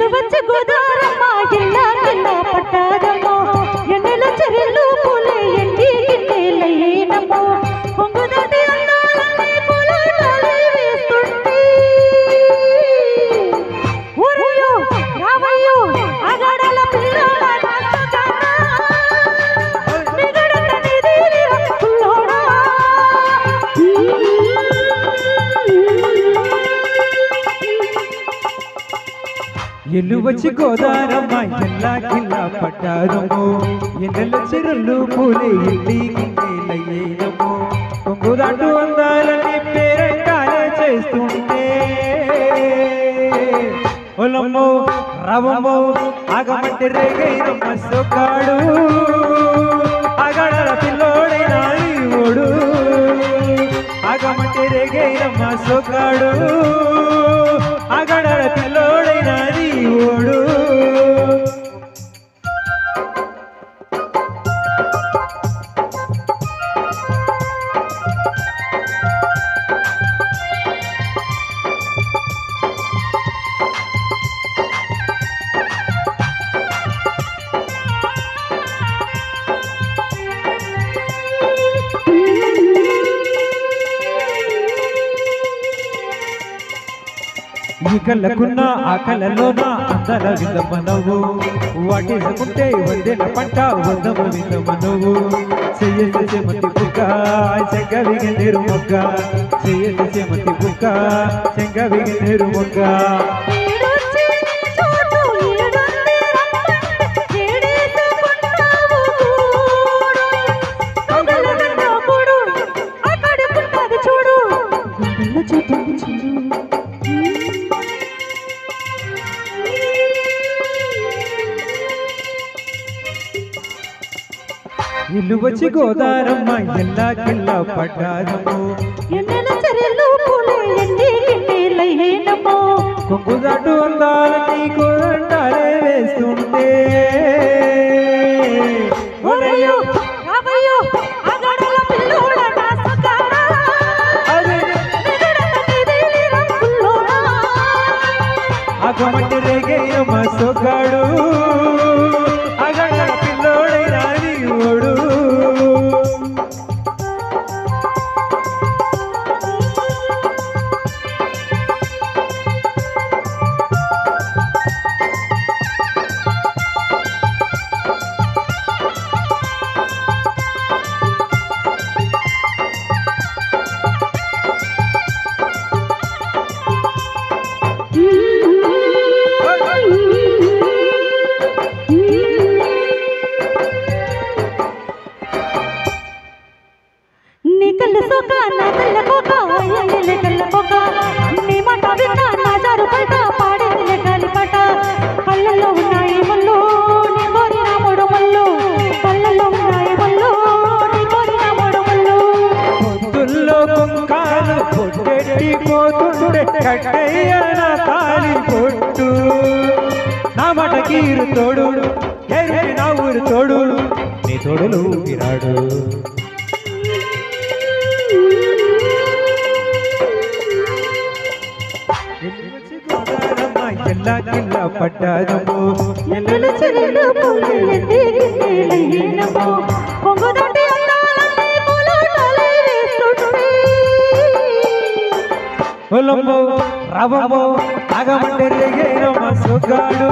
ఎల్లు వచ్చి గోదారమ్మ ఎల్లా కిల్లా పట్టారమ్మో ఎన్నెల చెరెల్లు పూలే ఎండి గిన్నెలయ్యేనమ్మో కొంగు దాటి అందాలన్నీ పూలాటాలే వేస్తుంటే ఊరయ్యో రావయ్యో ఆగాడాల పిల్లల ఎల్లు వచ్చి గోదారమ్మ ఎల్లా కిల్లా పట్టారమ్మో ఎన్నెల చెరుళ్ళు పూలే ఎండి గిన్నెలయ్యేనమ్మో కొంగు దాటు అందాలని పేరంటాలే చేస్తుంటే ఒలమ్మో రవమ్మో ఆగమంటే రేగైనమ్మ సొక్కాడు ఆగాడాల పిల్లోడైనా ఓడు ఆగమంటే రేగైనమ్మ సొక్కాడు ఆగాడాల పిల్లోడైనా ఓడు ఈ కళ్ళకున్న ఆ కళ్ళలోన అందర విందమ్మ నువ్వు వాటేసుకుంటే వందెల పంట వందమ విందమ్మ నువ్వు చెయ్యసి చెమతి బుక్క చెంగవిగ నేరు మొగ్గ చెయ్యసి చెమతి బుక్క చెంగవిగ నేరు మొగ్గ ఇల్లు వచ్చి గోదారమ్మ ఎల్లా కిల్లా పట్టారమ్మో ఎన్నెల చెరెల్లు పూలే ఎండి గిన్నెలయ్యేనమ్మో కొంగు దాటు అందాలని కోరంటాలే వేస్తుంటే ఓరయ్యో రావయ్యో ఆగాడాల పిల్లోడ నా సొక్కాడా ఆగమంటే రేగయ్యమ్మ సొక్కాడు ఆగాడాల పిల్లోడైనా ఓడు నీ కళ్ళు సోక నా కళ్ళ కోక ఎల్లెల కళ్ళ కోక నీ మాట విన్నా నా జారు పల్ట పాడేదిలే గాలి పాట కళ్ళల్లో ఉన్నాయి ముళ్ళు నీ కోరిన మూడు ముళ్ళు కళ్ళల్లో ఉన్నాయి ముళ్ళు నీ కోరిన మూడు ముళ్ళు పొద్దుల్లో కుంకాలు పొట్టెట్టి పోతుండే కట్టయ్య నా తాళి పొట్టు నా మాట కీరు తోడు ఎరుడి నా ఊరు తోడు నీ తోడులు విరాడు ఎల్లా కిల్లా పట్టారమ్మో ఎన్నెల చెరెల్లు పూలే ఎండి గిన్నెలయ్యేనమ్మో కొంగు దాటి అందాలన్నీ పూలాటాలే వేస్తుంటే ఒలమ్మో రవమ్మో ఆగమంటే రేగైనమ్మ సొక్కాడు